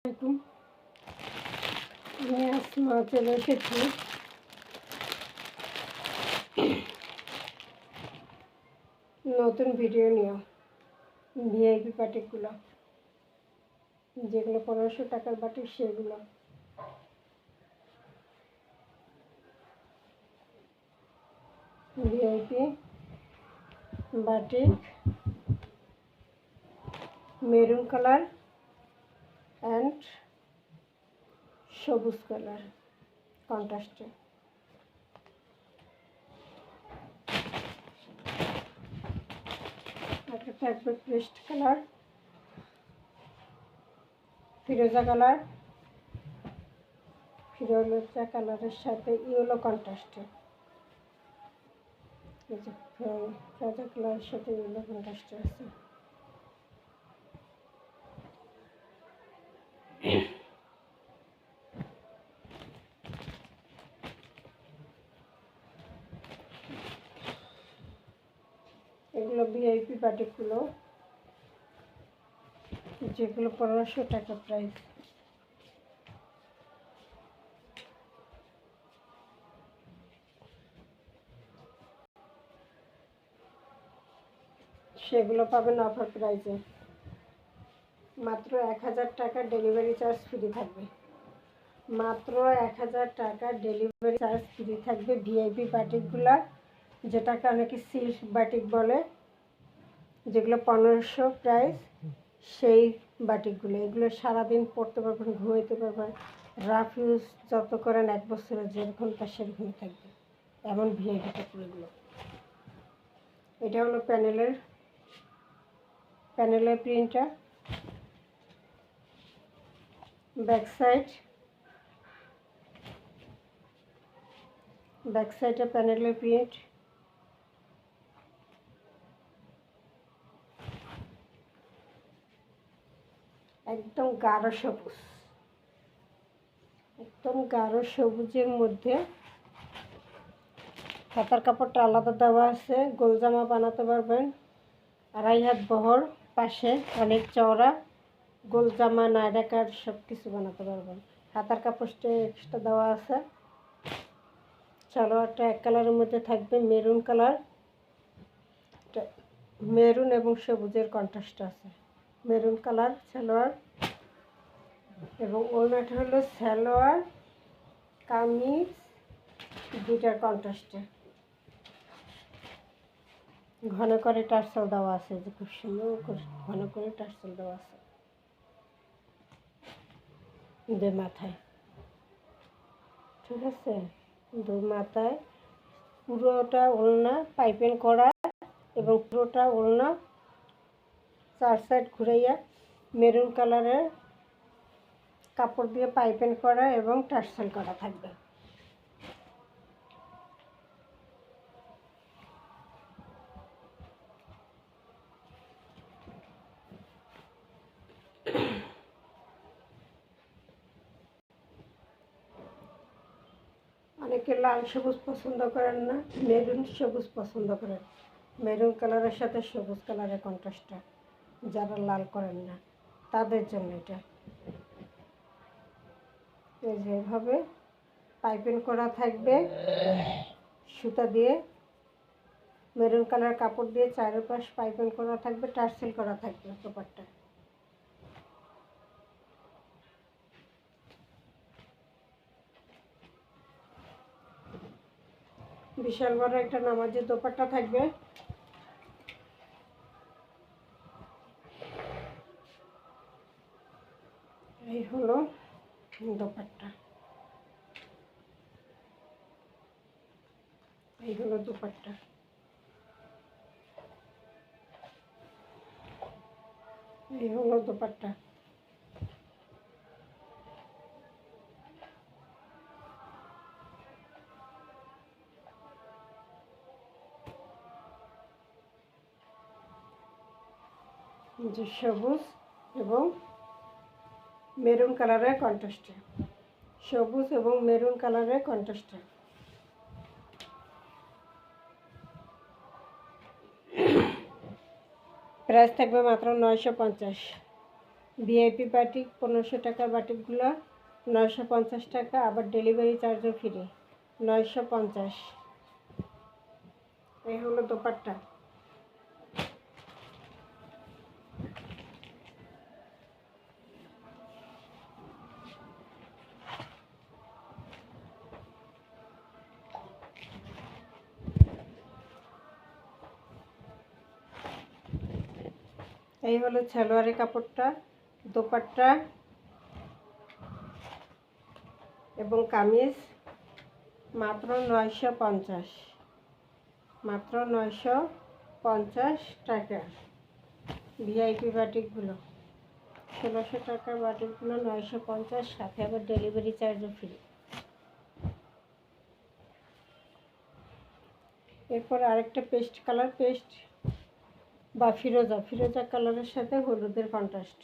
আসসালামু আলাইকুম। আমি আসমা চলে এসেছি নতুন ভিডিও নিয়ে। ভিআইপি বাটিকগুলো, যেগুলো 1500 টাকার বাটিক, সেগুলো VIP batik, maroon colour and সবুজ কালার কন্ট্রাস্টে। একটা থাকবে পেস্ট কালার, ফিরোজা কালার, ফিরোজা কালারের সাথে ইয়েলো কন্ট্রাস্টে। ফিরোজা কালারের সাথে ইয়েলো কন্ট্রাস্টে আছে। এগুলো ভিআইপি বাটিকগুলো, যেগুলো 1500 টাকা প্রাইস। সেগুলো পাবেন অফার প্রাইসে, মাত্র 1000 টাকা ডেলিভারি চার্জ ফ্রি থাকবে। মাত্র 1000 টাকা ডেলিভারি চার্জ ফ্রি থাকবে ভিআইপি বাটিকগুলো, যেটাকে অনেকে সিল্ক বাটিক বলে, যেগুলো 1500 প্রাইস। সেই বাটিকগুলো, এগুলো সারাদিন পরতে পারবেন, ঘুমাইতে পারবেন, রাফ ইউজ যত করেন 1 বছরে যেরকম তা সেরকমই থাকবে, এমন ভিআইপি কাপড়গুলো। এটা হলো প্যানেলের প্রিন্টটা, ব্যাক সাইডে প্যানেলের প্রিন্ট। একদম গাঢ় সবুজ, একদম গাঢ় সবুজের মধ্যে হাতার কাপড়টা আলাদা দেওয়া আছে। গোল জামা বানাতে পারবেন, 2.5 হাত বহর, পাশে অনেক চওড়া, গোল জামা, নায়রা কাট সব কিছু বানাতে পারবেন। হাতার কাপড়টা এক্সট্রা দেওয়া আছে। সালোয়ারটা এক কালারের মধ্যে থাকবে, মেরুন কালার, মেরুন এবং সবুজের কন্ট্রাস্ট আছে। মেরুন কালার সালোয়ার, এবং ওড়নাটা হলো সালোয়ার কামিজ দুইটার কন্ট্রাস্টে। ঘন করে টার্সেল দেওয়া আছে, যে খুব সুন্দর করে ঘন করে টার্সেল দেওয়া আছে দুই মাথায়, ঠিক আছে? দুই মাথায় পুরোটা ওড়না পাইপিং করা, এবং পুরোটা ওড়না 4 সাইড ঘুরাইয়া মেরুন কালারের কাপড় দিয়ে পাইপিং করা এবং টার্সেল করা থাকবে। অনেকে লাল সবুজ পছন্দ করেন না, মেরুন সবুজ পছন্দ করেন। মেরুন কালারের সাথে সবুজ কালারের কন্ট্রাস্টটা যারা লাল করেন না, তাদের জন্য এটা। এই যেভাবে পাইপিং করা থাকবে সুতা দিয়ে, মেরুন কালার কাপড় দিয়ে চারপাশ পাইপিং করা থাকবে, টার্সেল করা থাকবে দোপাট্টা। বিশাল বড় একটা নামাজের দোপাট্টা থাকবে। এই হলো দোপাট্টা, এই হলো দোপাট্টা। এই হলো দোপাট্টা। যে সবুজ এবং মেরুন কালারের কন্ট্রাস্টে, সবুজ এবং মেরুন কালারের কন্ট্রাস্টে। প্রাইস থাকবে মাত্র 950। ভিআইপি বাটিক 1500 টাকার বাটিকগুলো 950 টাকা, আবার ডেলিভারি চার্জও ফ্রি 950। এই হলো দোপাট্টা। এই হলো সালোয়ারের কাপড়টা, দোপাট্টা এবং কামিজ মাত্র 950, মাত্র 950 টাকা। ভিআইপি বাটিকগুলো 1600 টাকার বাটিকগুলো 950, সাথে আবার ডেলিভারি চার্জও ফ্রি। এরপর আরেকটা পেস্ট কালার, পেস্ট বা ফিরোজা কালারের সাথে হলুদের কন্ট্রাস্ট।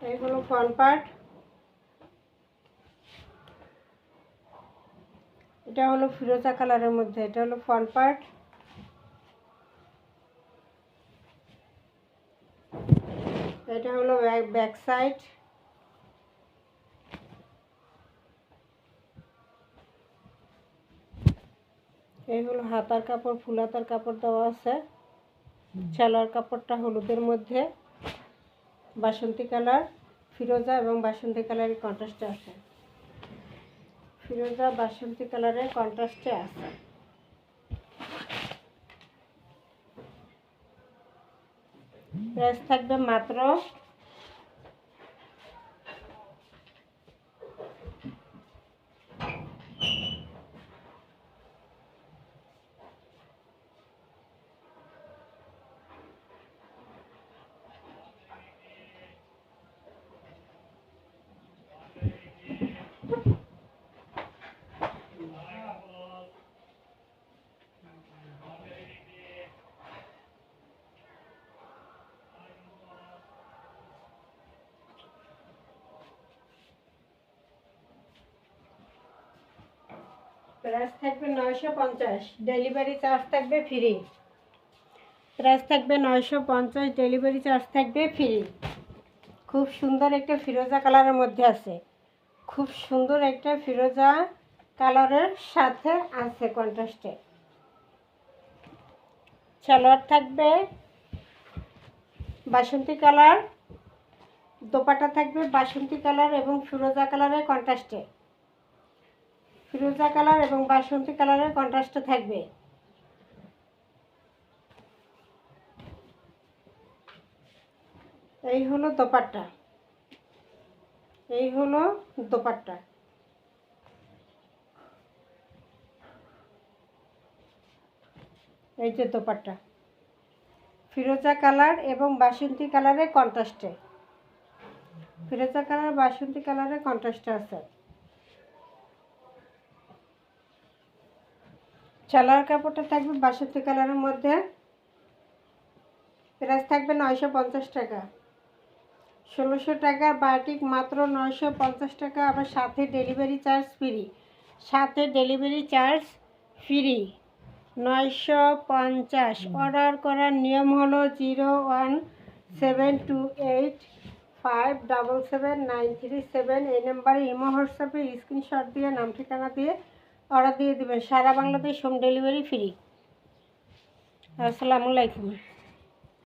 এই হলো ফ্রন্ট পার্ট, এটা হলো ফিরোজা কালারের মধ্যে, এটা হলো ফ্রন্ট পার্ট। এটা হলো ব্যাক সাইড। এই হলো হাতার কাপড়, ফুল হাতার কাপড় দেওয়া আছে। সালোয়ার কাপড়টা হলুদের মধ্যে বাসন্তী কালার, ফিরোজা এবং বাসন্তী কালারের কন্ট্রাস্টে আছে, ফিরোজা বাসন্তী কালারের কন্ট্রাস্টে আছে। প্রাইস থাকবে মাত্র প্রাইস থাকবে 950, ডেলিভারি চার্জ থাকবে ফ্রি। প্রাইস থাকবে 950, ডেলিভারি চার্জ থাকবে ফ্রি। খুব সুন্দর একটা ফিরোজা কালারের মধ্যে আছে, খুব সুন্দর একটা ফিরোজা কালারের সাথে আছে কন্ট্রাস্টে। সালোয়ার থাকবে বাসন্তী কালার, দোপাট্টা থাকবে বাসন্তী কালার এবং ফিরোজা কালারের কন্ট্রাস্টে, ফিরোজা কালার এবং বাসন্তী কালারের কন্ট্রাস্টে থাকবে। এই হলো দোপাট্টা, এই হলো দোপাট্টা। এই যে দোপাট্টা ফিরোজা কালার এবং বাসন্তী কালারের কন্ট্রাস্টে, ফিরোজা কালার বাসন্তী কালারের কন্ট্রাস্টে আছে। সালোয়ার কাপড়টা থাকবে বাসন্তী কালারের মধ্যে। প্রাইস থাকবে 950 টাকা। 1600 টাকার বাটিক মাত্র 950 টাকা, আবার সাথে ডেলিভারি চার্জ ফ্রি, সাথে ডেলিভারি চার্জ ফ্রি 950। অর্ডার করার নিয়ম হলো 01728577937, এই নাম্বারে ইমো হোয়াটসঅ্যাপে স্ক্রিনশট দিয়ে নাম ঠিকানা দিয়ে অর্ডার দিয়ে দেবেন। সারা বাংলাদেশ হোম ডেলিভারি ফ্রি। আসসালামু আলাইকুম।